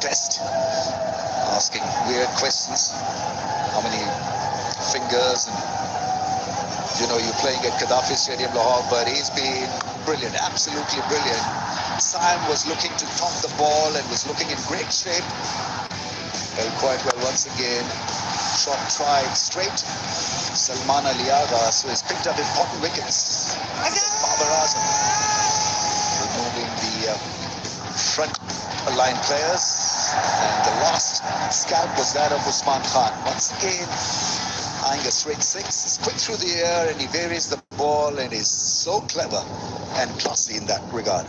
Test, asking weird questions. How many fingers? And you're playing at Gaddafi Stadium, Lahore, but he's been brilliant, absolutely brilliant. Sam was looking to top the ball and was looking in great shape. Held quite well once again. Shot tried straight, Salman Ali Agar, so he's picked up important wickets. Babar Azam removing the front line players, and the last scalp was that of Usman Khan. Once again, eyeing a straight six. He's quick through the air and he varies the ball and is so clever and classy in that regard.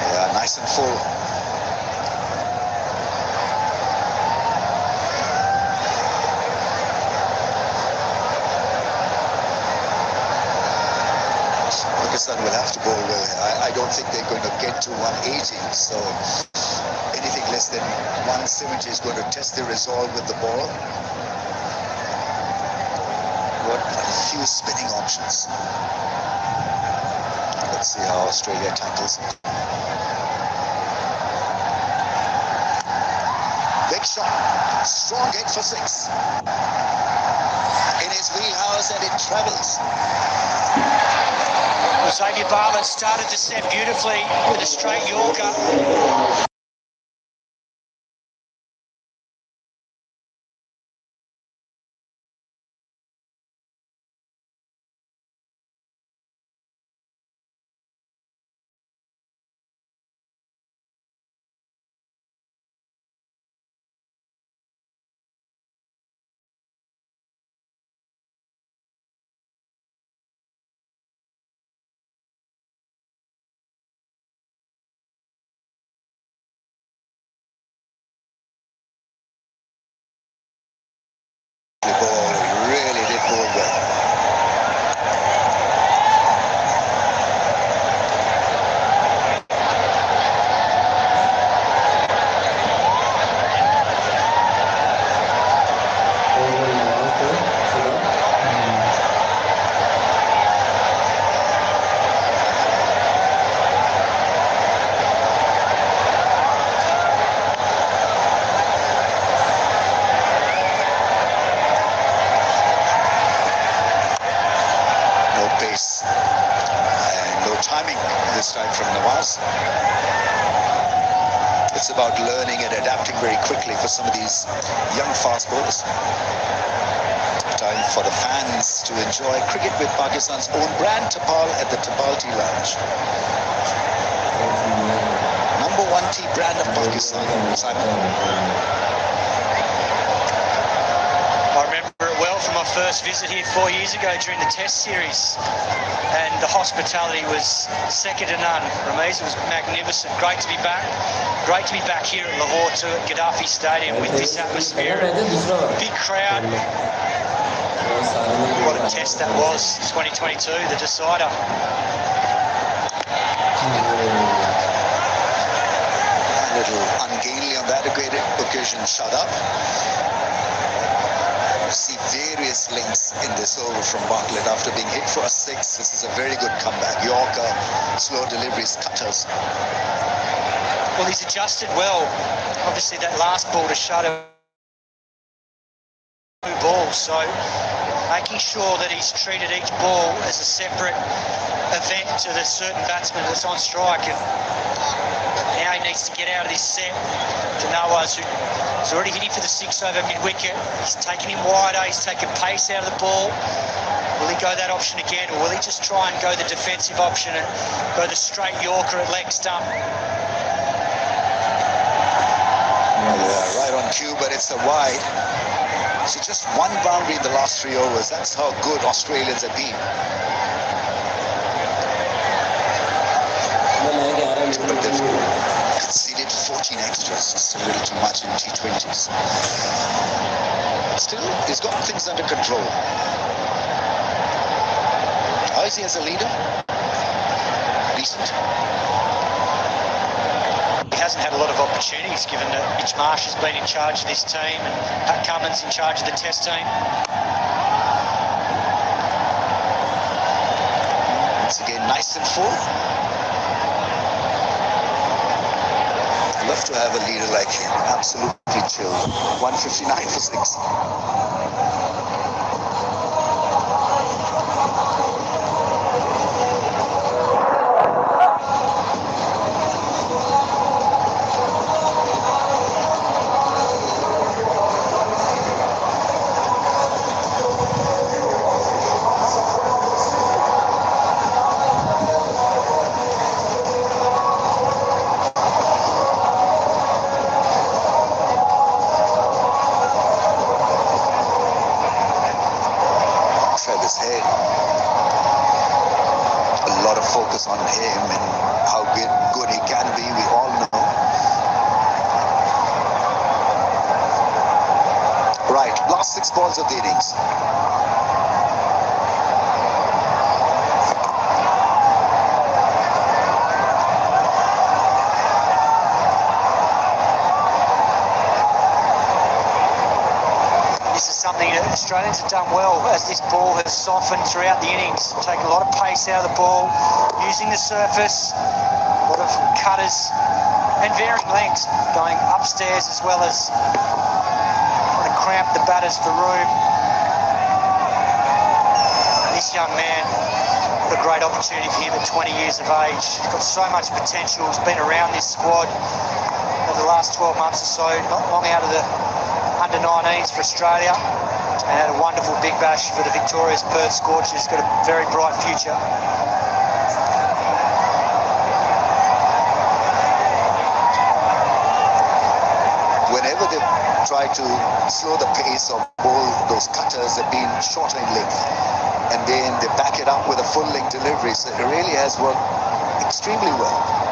Yeah, nice and full. Pakistan will have to bowl well. I don't think they're going to get to 180, so anything less than 170 is going to test their resolve with the ball. Got a few spinning options. Let's see how Australia tackles it. Big shot, strong hit for six. In his wheelhouse and it travels. Xavier Barber started to set beautifully with a straight Yorker. The ball really did bowl well. This time from Nawaz. It's about learning and adapting very quickly for some of these young fast bowlers. Time for the fans to enjoy cricket with Pakistan's own brand Tapal at the Tapal Tea Lounge. Number 1 tea brand of Pakistan, Simon. I remember it well from my first visit here 4 years ago during the Test series, and the hospitality was second to none. Ramiz, it was magnificent. Great to be back. Great to be back here at Lahore too, at Gaddafi Stadium with this atmosphere. Big crowd. What a test that was, 2022, the decider. A little ungainly on that occasion, shut up. You see various links in this over from Bartlett after being hit for a six. This is a very good comeback. Yorker, slow deliveries, cutters. Well, he's adjusted well. Obviously, that last ball to Shadow balls, so making sure that he's treated each ball as a separate event to the certain batsman that's on strike. And now he needs to get out of this set to Nawaz, who's already hitting for the six over mid-wicket. He's taken him wider, he's taken pace out of the ball. Will he go that option again, or will he just try and go the defensive option and go the straight Yorker at leg stump? Yeah, right on cue, but it's a wide. So just one boundary in the last 3 overs. That's how good Australians have been. But they've conceded 14 extras, just a little too much in T20s. Still, he's got things under control. How is he as a leader? Decent. He hasn't had a lot of opportunities given that Mitch Marsh has been in charge of this team and Pat Cummins in charge of the Test team. Once again, nice and full. Love to have a leader like him. Absolutely chilled. 159 for 6. focus on him and how good he can be, we all know. Right, last 6 balls of the innings. Something that Australians have done well as this ball has softened throughout the innings. Taken a lot of pace out of the ball, using the surface, a lot of cutters and varying lengths, going upstairs as well as trying to cramp the batters for room. And this young man, what a great opportunity for him at 20 years of age. He's got so much potential. He's been around this squad over the last 12 months or so, not long out of the under-19s for Australia, and had a wonderful big bash for the victorious Perth Scorchers. Got a very bright future. Whenever they try to slow the pace or bowl, those cutters have been shorter in length, and then they back it up with a full-length delivery, so it really has worked extremely well.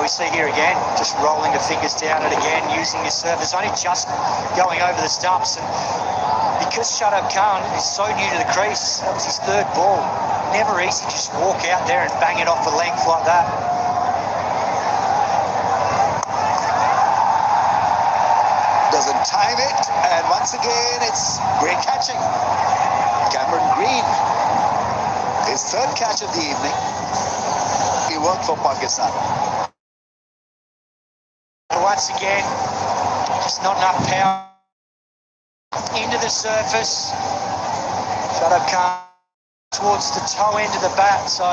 We see here again, just rolling the fingers down it again, using his surface, only just going over the stumps. And because Shadab Khan is so new to the crease, that was his 3rd ball. Never easy to just walk out there and bang it off a length like that. Doesn't time it, and once again, it's great catching. Cameron Green, his 3rd catch of the evening. He worked for Pakistan. Once again, just not enough power into the surface. Shadab Khan towards the toe end of the bat, so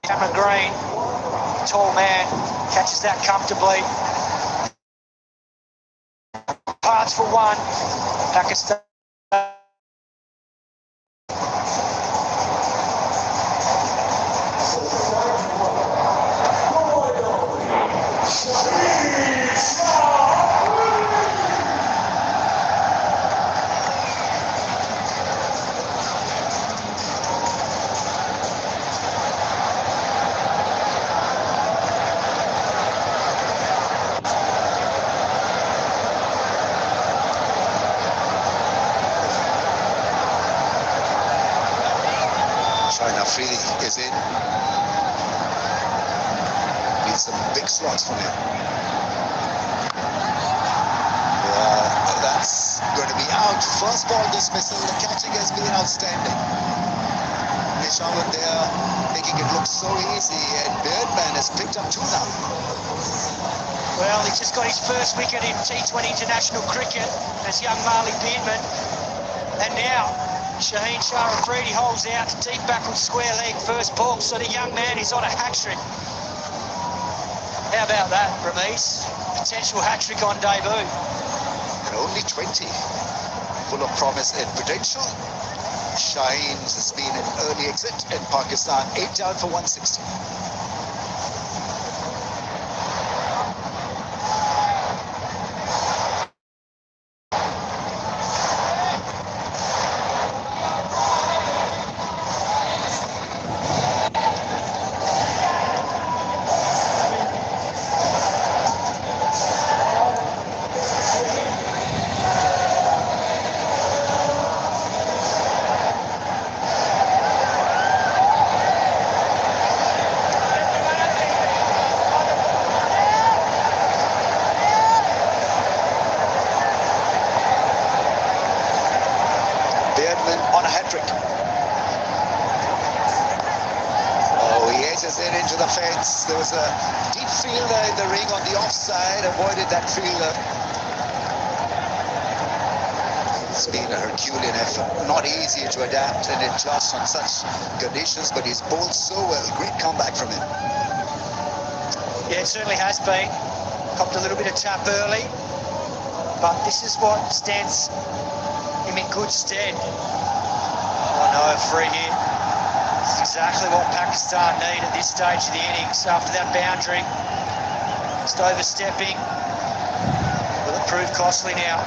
Cameron Green, tall man, catches that comfortably. Parts for 1, Pakistan. Freely is in. Needs some big slots from him. That's going to be out. First ball dismissal. The catching has been outstanding. Peshawar there making it look so easy, and Birdman has picked up 2 now. Well, he just got his first wicket in T20 International cricket as young Marley Beardman, and now Shaheen Shah Afridi holds out to deep backward square leg first ball, so the young man is on a hat-trick. How about that, Ramesh? Potential hat-trick on debut. And only 20. Full of promise and potential. Shaheen's has been an early exit in Pakistan. 8 down for 160. On a hat-trick. Oh, he edges it into the fence. There was a deep fielder in the ring on the offside, avoided that fielder. It's been a Herculean effort. Not easy to adapt and adjust on such conditions, but he's bowled so well. Great comeback from him. Yeah, it certainly has been. Copped a little bit of tap early, but this is what stands him in good stead. Oh no, a free hit. This is exactly what Pakistan need at this stage of the innings after that boundary. Just overstepping. Will it prove costly now?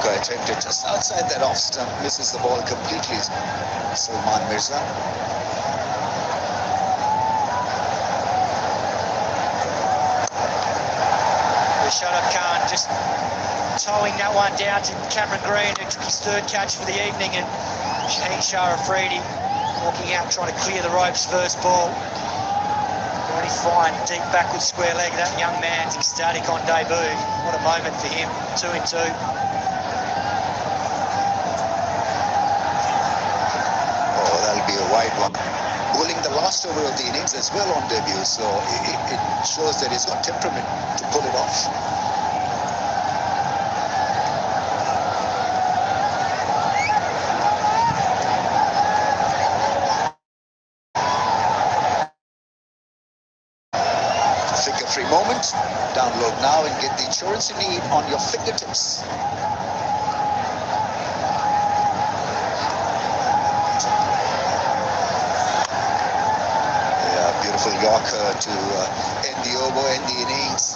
Yorker attempted just outside that off stump, misses the ball completely. Salman Mirza. Shut up, Khan, just towing that one down to Cameron Green, who took his third catch for the evening, and Shaheen Shah Afridi walking out trying to clear the ropes first ball. Really fine, deep backward square leg. That young man's ecstatic on debut. What a moment for him, 2 and 2. Oh, that'll be a wide one. Bowling the last over of the innings as well on debut, so it shows that he's got temperament to pull it off. Figure-free moment. Download now and get the insurance you need on your fingertips. Beautiful Yorker to end the over, end the innings.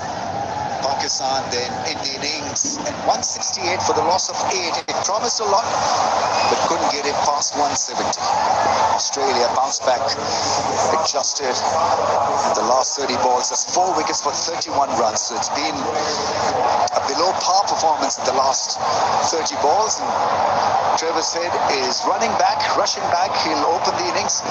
Pakistan then end the innings at 168 for the loss of 8. It promised a lot, but couldn't get it past 170. Australia bounced back, adjusted in the last 30 balls. That's 4 wickets for 31 runs. So it's been a below par performance in the last 30 balls. And Travis Head is running back, rushing back. He'll open the innings.